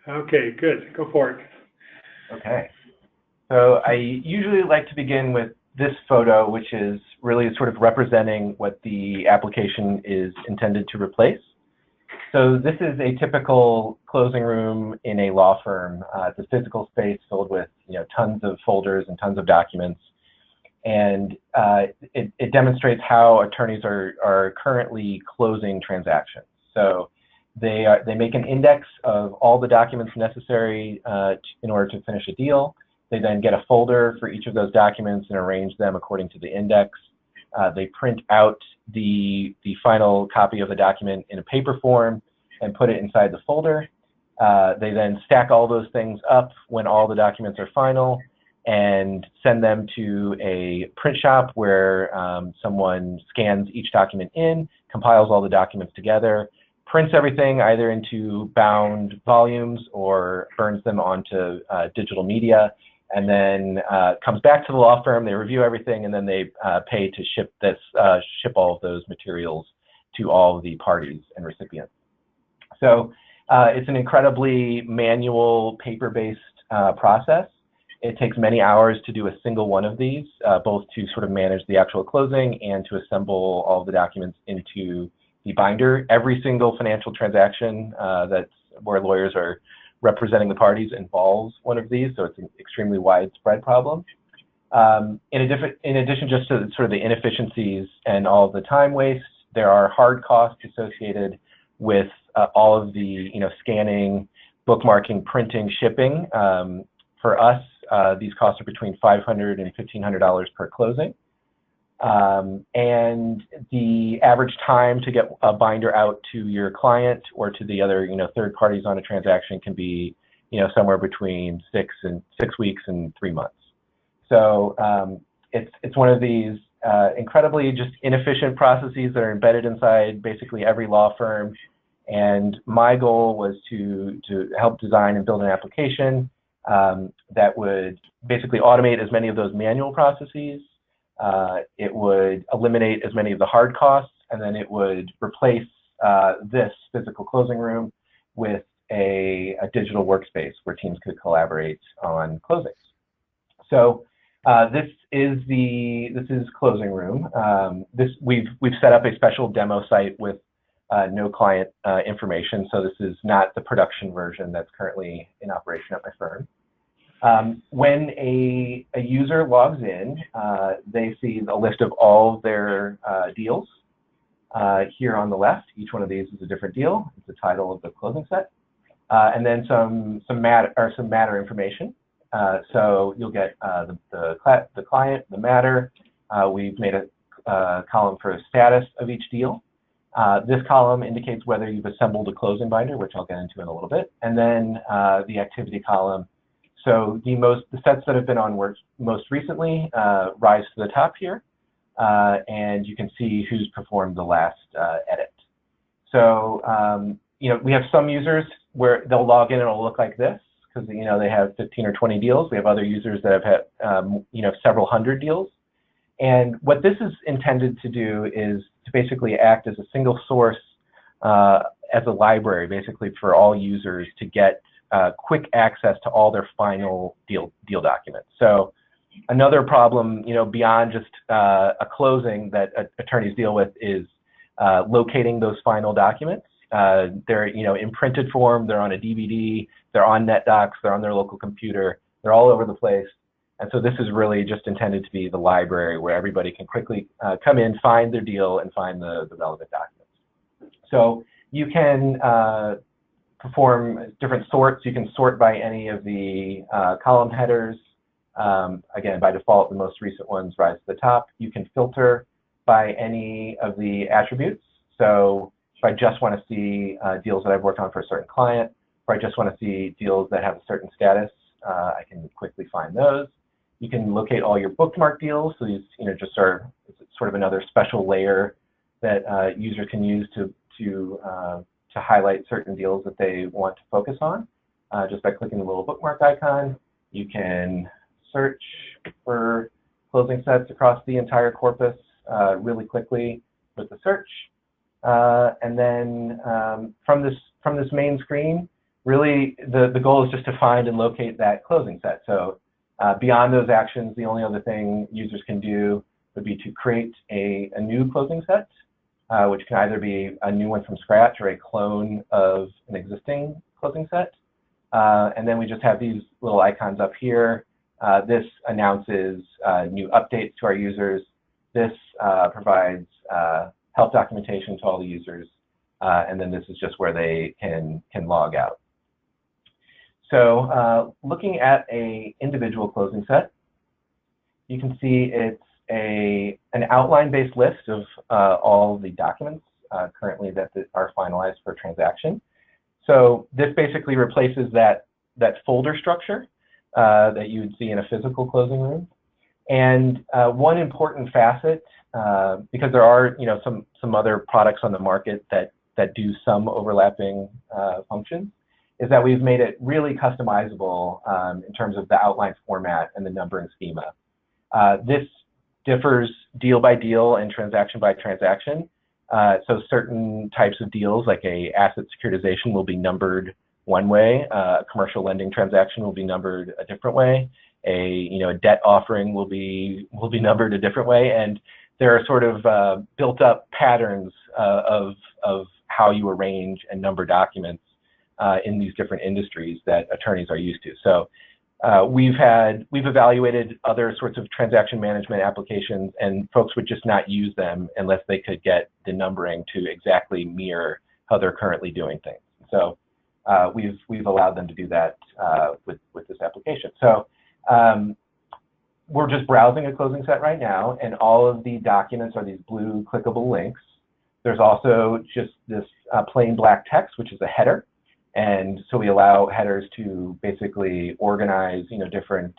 Okay, good. Go for it. Okay. So I usually like to begin with this photo, which is really sort of representing what the application is intended to replace. So this is a typical closing room in a law firm. It's a physical space filled with tons of folders and tons of documents. And it demonstrates how attorneys are currently closing transactions. So they make an index of all the documents necessary in order to finish a deal. They then get a folder for each of those documents and arrange them according to the index. They print out the final copy of the document in a paper form and put it inside the folder. They then stack all those things up when all the documents are final and send them to a print shop where someone scans each document in, compiles all the documents together, prints everything either into bound volumes or burns them onto digital media, and then comes back to the law firm. They review everything, and then they pay to ship all of those materials to all of the parties and recipients. So it's an incredibly manual, paper-based process. It takes many hours to do a single one of these, both to sort of manage the actual closing and to assemble all of the documents into the binder. Every single financial transaction that's where lawyers are representing the parties involves one of these, so it's an extremely widespread problem. In addition just to sort of the inefficiencies and all of the time waste, there are hard costs associated with all of the scanning, bookmarking, printing, shipping. For us, these costs are between $500 and $1,500 per closing. And the average time to get a binder out to your client or to the other third parties on a transaction can be somewhere between 6 weeks and 3 months. So it's one of these incredibly just inefficient processes that are embedded inside basically every law firm. And my goal was to help design and build an application that would basically automate as many of those manual processes. It would eliminate as many of the hard costs, and then it would replace this physical closing room with a digital workspace where teams could collaborate on closings. So this is closing room. We've set up a special demo site with no client information, so this is not the production version that's currently in operation at my firm. When a user logs in, they see a list of all of their deals here on the left. Each one of these is a different deal. It's the title of the closing set, and then some matter information. So you'll get the client, the matter. We've made a column for a status of each deal. This column indicates whether you've assembled a closing binder, which I'll get into in a little bit, and then the activity column. So the sets that have been on work most recently rise to the top here, and you can see who's performed the last edit. So we have some users where they'll log in and it'll look like this because they have 15 or 20 deals. We have other users that have had several hundred deals. And what this is intended to do is to basically act as a single source, as a library, basically for all users to get quick access to all their final deal documents. So another problem, beyond just a closing that attorneys deal with is locating those final documents. They're in printed form, they're on a DVD, they're on NetDocs, they're on their local computer, they're all over the place. And so this is really just intended to be the library where everybody can quickly come in, find their deal, and find the relevant documents. So you can perform different sorts. You can sort by any of the column headers. Again, by default, the most recent ones rise to the top. You can filter by any of the attributes. So if I just want to see deals that I've worked on for a certain client, or I just want to see deals that have a certain status, I can quickly find those. You can locate all your bookmark deals. So these, just are sort of another special layer that users can use to highlight certain deals that they want to focus on. Just by clicking the little bookmark icon, you can search for closing sets across the entire corpus really quickly with the search. And then from this main screen, really, the goal is just to find and locate that closing set. So beyond those actions, the only other thing users can do would be to create a new closing set, which can either be a new one from scratch or a clone of an existing closing set. And then we just have these little icons up here. This announces new updates to our users. This provides help documentation to all the users. And then this is just where they can log out. So looking at an individual closing set, you can see it's an outline-based list of all the documents currently that are finalized for transaction. So this basically replaces that folder structure that you would see in a physical closing room. And one important facet, because there are some other products on the market that do some overlapping functions, is that we've made it really customizable in terms of the outline format and the numbering schema. This differs deal by deal and transaction by transaction. So certain types of deals, like a asset securitization, will be numbered one way. A commercial lending transaction will be numbered a different way. A debt offering will be numbered a different way. And there are sort of built-up patterns of how you arrange and number documents in these different industries that attorneys are used to. So we've evaluated other sorts of transaction management applications, and folks would just not use them unless they could get the numbering to exactly mirror how they're currently doing things. So we've allowed them to do that with this application. So we're just browsing a closing set right now, and all of the documents are these blue clickable links. There's also just this plain black text, which is a header. And so we allow headers to basically organize, different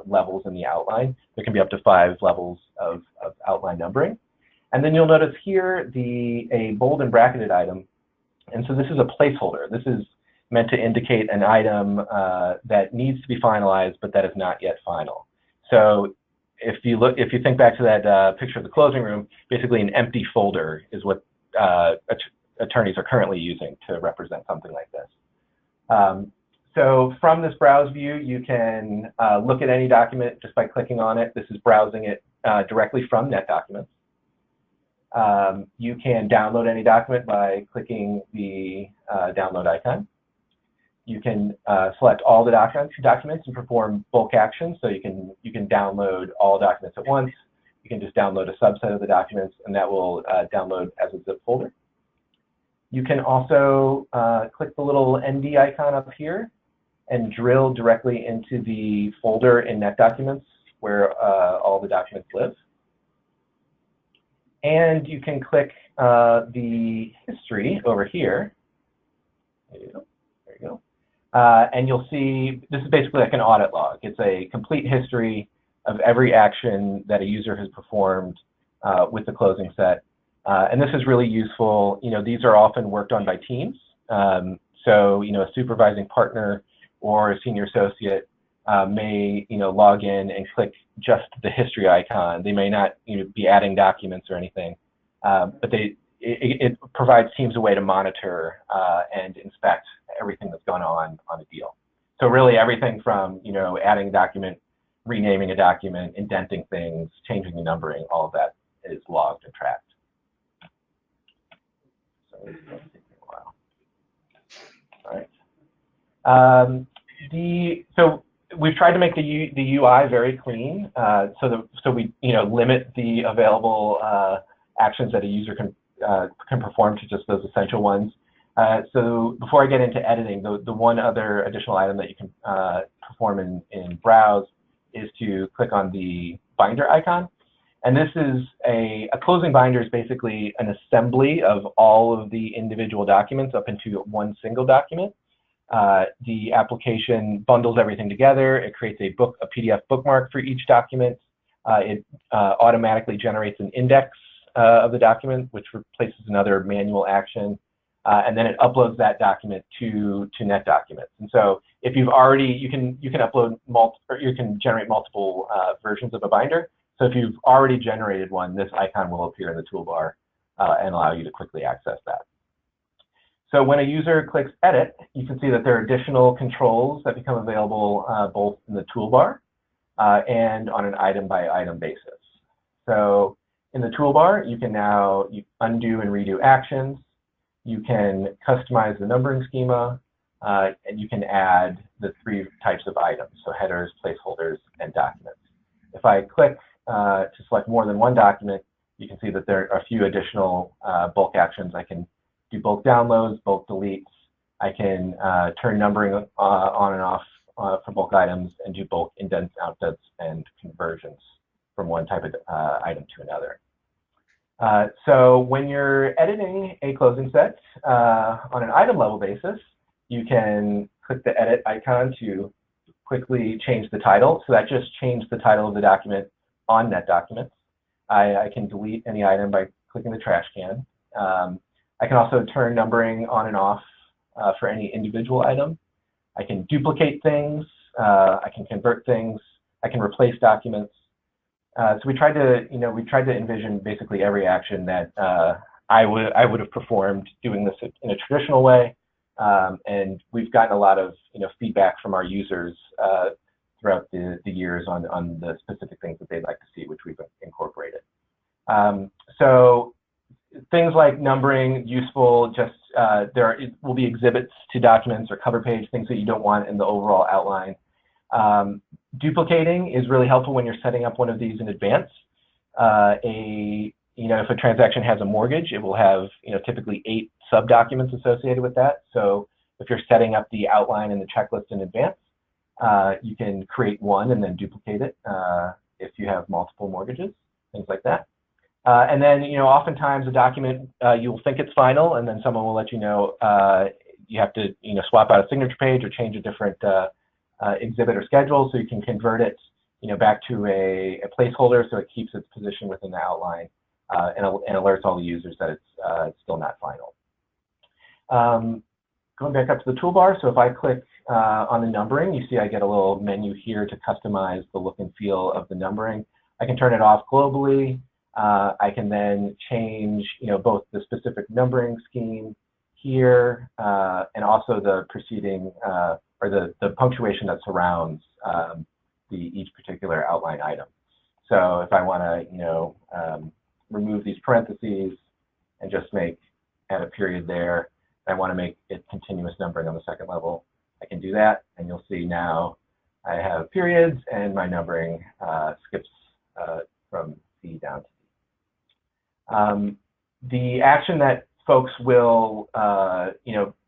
levels in the outline. There can be up to 5 levels of outline numbering. And then you'll notice here a bold and bracketed item. And so this is a placeholder. This is meant to indicate an item that needs to be finalized, but that is not yet final. So if you think back to that picture of the closing room, basically an empty folder is what attorneys are currently using to represent something like this. So from this browse view, you can look at any document just by clicking on it. This is browsing it directly from NetDocuments. You can download any document by clicking the download icon. You can select all the documents and perform bulk actions. So you can download all documents at once. You can just download a subset of the documents, and that will download as a zip folder. You can also click the little ND icon up here and drill directly into the folder in NetDocuments where all the documents live. And you can click the history over here. There you go. And you'll see this is basically like an audit log. It's a complete history of every action that a user has performed with the closing set. And this is really useful. These are often worked on by teams. So, a supervising partner or a senior associate may, log in and click just the history icon. They may not be adding documents or anything, but it provides teams a way to monitor and inspect everything that's gone on a deal. So really everything from, adding a document, renaming a document, indenting things, changing the numbering, all of that is logged and tracked. So it's going to take a while. All right. So we've tried to make the UI very clean, so we limit the available actions that a user can perform to just those essential ones. So before I get into editing, the one other additional item that you can perform in Browse is to click on the binder icon. And this is a closing binder is basically an assembly of all of the individual documents up into one single document. The application bundles everything together. It creates a PDF bookmark for each document. It automatically generates an index of the document, which replaces another manual action. And then it uploads that document to NetDocuments. And so if you've already, you can upload you can generate multiple versions of a binder. So if you've already generated one, this icon will appear in the toolbar and allow you to quickly access that. So when a user clicks edit, you can see that there are additional controls that become available both in the toolbar and on an item-by-item basis. So in the toolbar, you can now undo and redo actions. You can customize the numbering schema, and you can add the 3 types of items, so headers, placeholders, and documents. If I click to select more than one document, you can see that there are a few additional bulk actions. I can do bulk downloads, bulk deletes. I can turn numbering on and off for bulk items and do bulk indents, outdents, and conversions from one type of item to another. So when you're editing a closing set on an item level basis, you can click the edit icon to quickly change the title. So that just changed the title of the document on NetDocuments. I can delete any item by clicking the trash can. I can also turn numbering on and off for any individual item. I can duplicate things. I can convert things. I can replace documents. So we tried to envision basically every action that I would have performed doing this in a traditional way. And we've gotten a lot of feedback from our users throughout the years on the specific things that they'd like to see, which we've incorporated. So things like numbering, useful, just there will be exhibits to documents or cover page, things that you don't want in the overall outline. Duplicating is really helpful when you're setting up one of these in advance. If a transaction has a mortgage, it will have typically 8 sub-documents associated with that. So if you're setting up the outline and the checklist in advance, you can create one and then duplicate it if you have multiple mortgages, things like that. And then oftentimes a document you'll think it's final, and then someone will let you know you have to swap out a signature page or change a different exhibit or schedule, so you can convert it back to a placeholder so it keeps its position within the outline and alerts all the users that it's still not final. Going back up to the toolbar, so if I click on the numbering, you see I get a little menu here to customize the look and feel of the numbering. I can turn it off globally. I can then change both the specific numbering scheme here and also the preceding or the punctuation that surrounds each particular outline item. So if I want to remove these parentheses and just add a period there, I want to make it continuous numbering on the second level, I can do that, and you'll see now I have periods and my numbering skips from C down to D. The action that folks will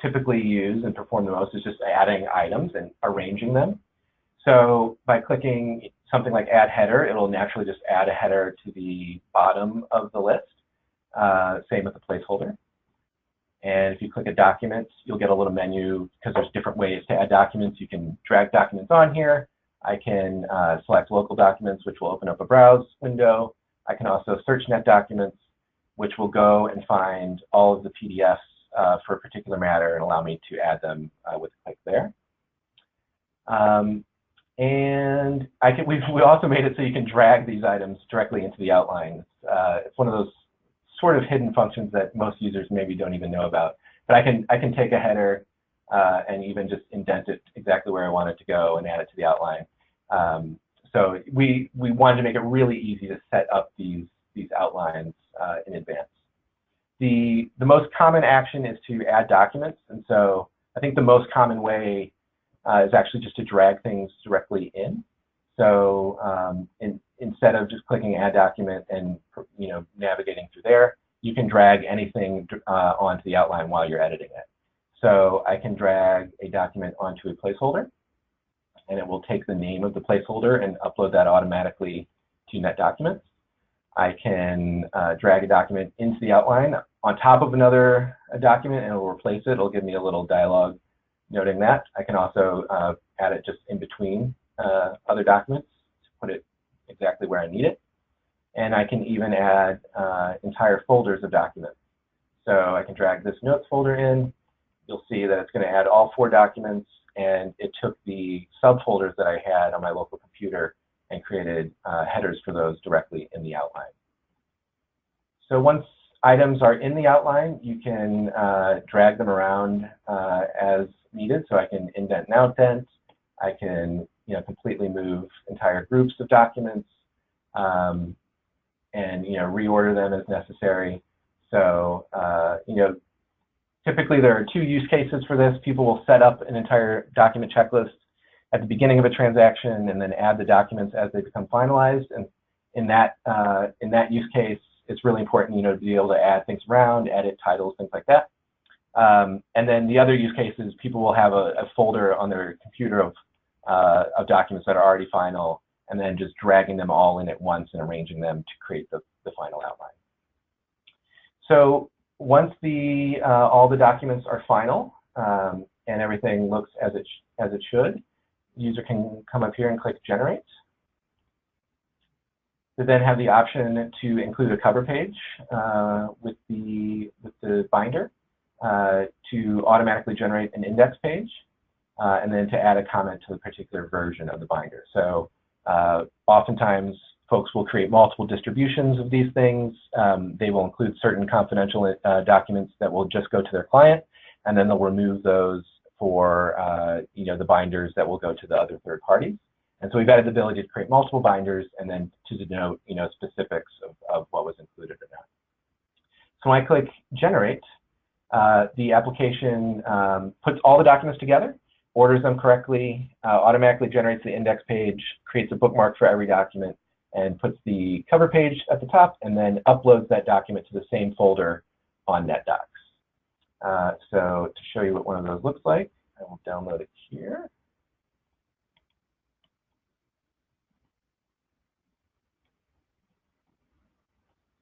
typically use and perform the most is just adding items and arranging them. So by clicking something like add header, it'll naturally just add a header to the bottom of the list. Same with the placeholder. And if you click a document, you'll get a little menu because there's different ways to add documents. You can drag documents on here. I can select local documents, which will open up a browse window. I can also search NetDocuments, which will go and find all of the PDFs for a particular matter and allow me to add them with a click there. And we also made it so you can drag these items directly into the outline. It's one of those sort of hidden functions that most users maybe don't even know about. But I can take a header and even just indent it exactly where I want it to go and add it to the outline. So we wanted to make it really easy to set up these outlines in advance. The most common action is to add documents, and so I think the most common way is actually just to drag things directly in. So instead of just clicking add document and navigating through there, you can drag anything onto the outline while you're editing it. So I can drag a document onto a placeholder, and it will take the name of the placeholder and upload that automatically to NetDocuments. I can drag a document into the outline on top of another document, and it will replace it. It'll give me a little dialog noting that. I can also add it just in between other documents to put it exactly where I need it. And I can even add entire folders of documents. So I can drag this notes folder in. You'll see that it's going to add all 4 documents, and it took the subfolders that I had on my local computer and created headers for those directly in the outline. So once items are in the outline, you can drag them around as needed. So I can indent and outdent. I can completely move entire groups of documents and reorder them as necessary. So typically there are two use cases for this. People will set up an entire document checklist at the beginning of a transaction and then add the documents as they become finalized. And in that use case, it's really important, to be able to add things around, edit titles, things like that. And then the other use case is people will have a folder on their computer of documents that are already final, and then just dragging them all in at once and arranging them to create the final outline. So once all the documents are final and everything looks as it should, the user can come up here and click Generate. They then have the option to include a cover page with the binder to automatically generate an index page, and then to add a comment to the particular version of the binder. So oftentimes folks will create multiple distributions of these things. They will include certain confidential documents that will just go to their client, and then they'll remove those for the binders that will go to the other third parties. And so we've added the ability to create multiple binders and then to denote specifics of what was included or not. So when I click Generate, the application puts all the documents together, orders them correctly, automatically generates the index page, creates a bookmark for every document, and puts the cover page at the top, and then uploads that document to the same folder on NetDocs. So to show you what one of those looks like, I will download it here.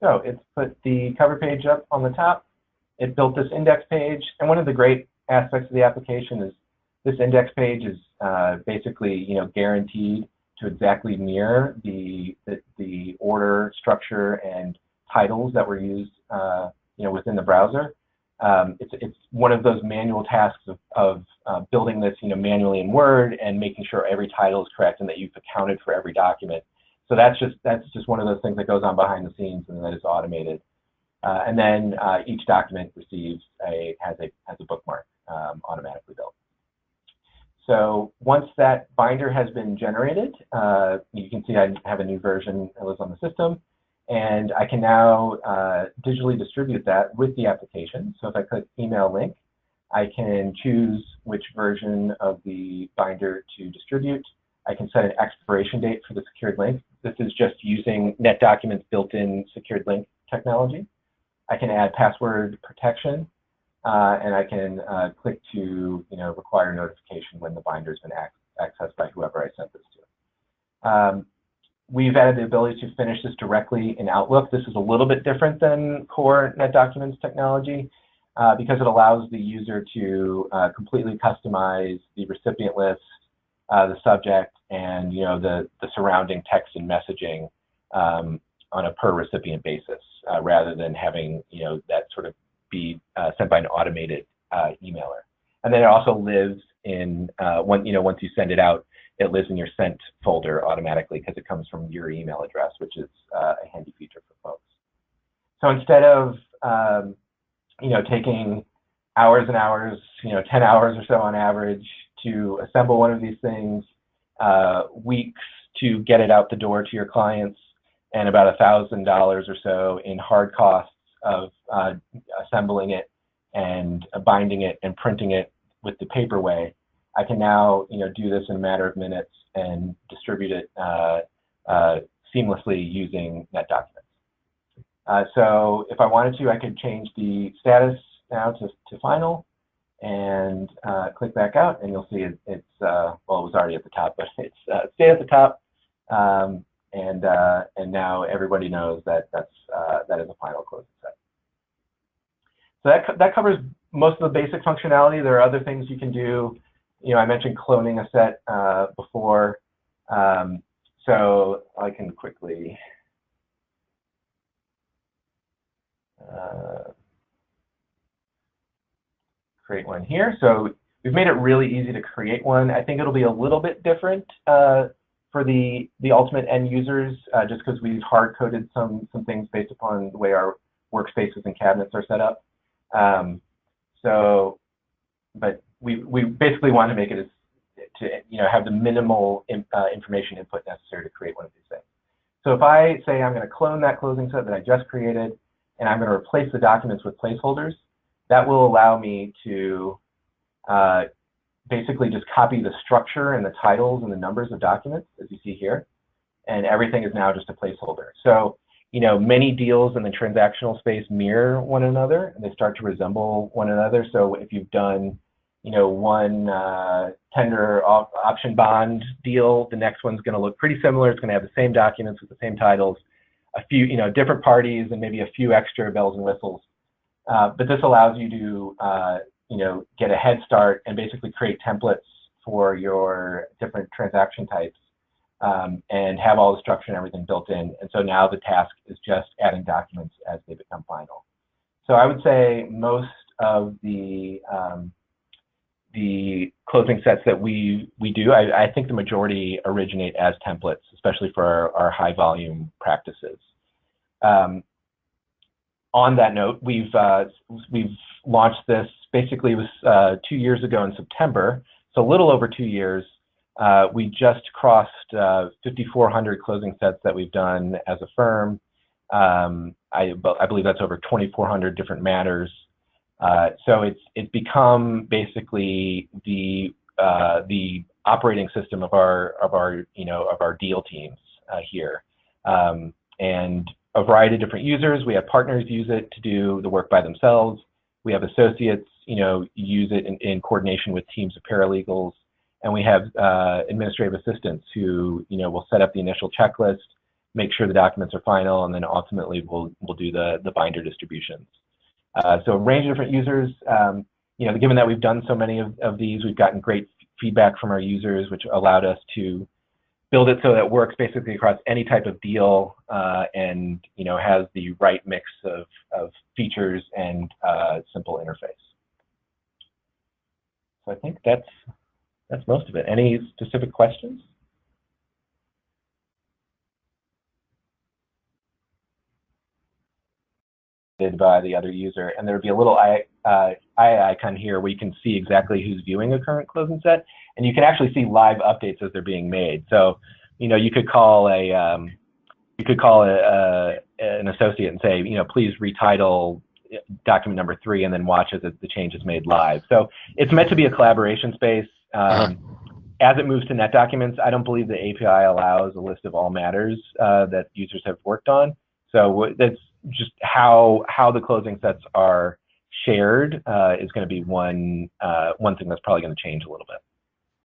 So it's put the cover page up on the top. It built this index page, and one of the great aspects of the application is this index page is basically guaranteed to exactly mirror the order, structure, and titles that were used within the browser. It's one of those manual tasks of building this manually in Word and making sure every title is correct and that you've accounted for every document. So that's just one of those things that goes on behind the scenes and that is automated. And then each document has a bookmark automatically built. So once that binder has been generated, you can see I have a new version that was on the system, and I can now digitally distribute that with the application. So if I click Email Link, I can choose which version of the binder to distribute. I can set an expiration date for the secured link. This is just using NetDocuments built-in secured link technology. I can add password protection, and I can click to require notification when the binder has been accessed by whoever I sent this to. We've added the ability to finish this directly in Outlook. This is a little bit different than core NetDocuments technology because it allows the user to completely customize the recipient list, the subject, and the surrounding text and messaging on a per recipient basis, rather than having that sort of be sent by an automated emailer. And then it also lives in once you send it out, it lives in your sent folder automatically because it comes from your email address, which is a handy feature for folks. So instead of taking hours and hours, 10 hours or so on average to assemble one of these things, weeks to get it out the door to your clients, and about $1,000 or so in hard costs of assembling it and binding it and printing it with the paper way, I can now do this in a matter of minutes and distribute it seamlessly using NetDocuments. So if I wanted to, I could change the status now to final and click back out, and you'll see it's well, it was already at the top, but it's stay at the top, and now everybody knows that that is a final closing set. So that covers most of the basic functionality. There are other things you can do. I mentioned cloning a set before, so I can quickly create one here. So we've made it really easy to create one. I think it'll be a little bit different for the ultimate end users, just because we've hard-coded some things based upon the way our workspaces and cabinets are set up. But we basically want to make it to have the minimal information input necessary to create one of these things. So if I say I'm going to clone that closing set that I just created, and I'm going to replace the documents with placeholders, that will allow me to basically just copy the structure and the titles and the numbers of documents, as you see here, and everything is now just a placeholder. So many deals in the transactional space mirror one another, and they start to resemble one another. So if you've done one tender option bond deal, the next one's going to look pretty similar. It's going to have the same documents with the same titles, a few different parties, and maybe a few extra bells and whistles. But this allows you to get a head start and basically create templates for your different transaction types, and have all the structure and everything built in. And so now the task is just adding documents as they become final. So I would say most of the closing sets that we do, I think the majority originate as templates, especially for our high volume practices. On that note, we've launched this, basically it was 2 years ago in September, so a little over 2 years. We just crossed 5,400 closing sets that we've done as a firm. I believe that's over 2,400 different matters. So it's become basically the operating system of our deal teams here, and a variety of different users. We have partners use it to do the work by themselves. We have associates use it in coordination with teams of paralegals, and we have administrative assistants who will set up the initial checklist, make sure the documents are final, and then ultimately we'll do the binder distributions. So a range of different users. Given that we've done so many of these, we've gotten great feedback from our users, which allowed us to build it so that it works basically across any type of deal, and has the right mix of features and simple interface. So I think that's most of it. Any specific questions? By the other user, and there would be a little eye icon here where you can see exactly who's viewing a current closing set, and you can actually see live updates as they're being made. So you could call an associate and say, please retitle document number 3, and then watch as the change is made live. So it's meant to be a collaboration space. As it moves to NetDocuments, I don't believe the API allows a list of all matters that users have worked on. So that's just how the closing sets are shared is going to be one thing that's probably going to change a little bit.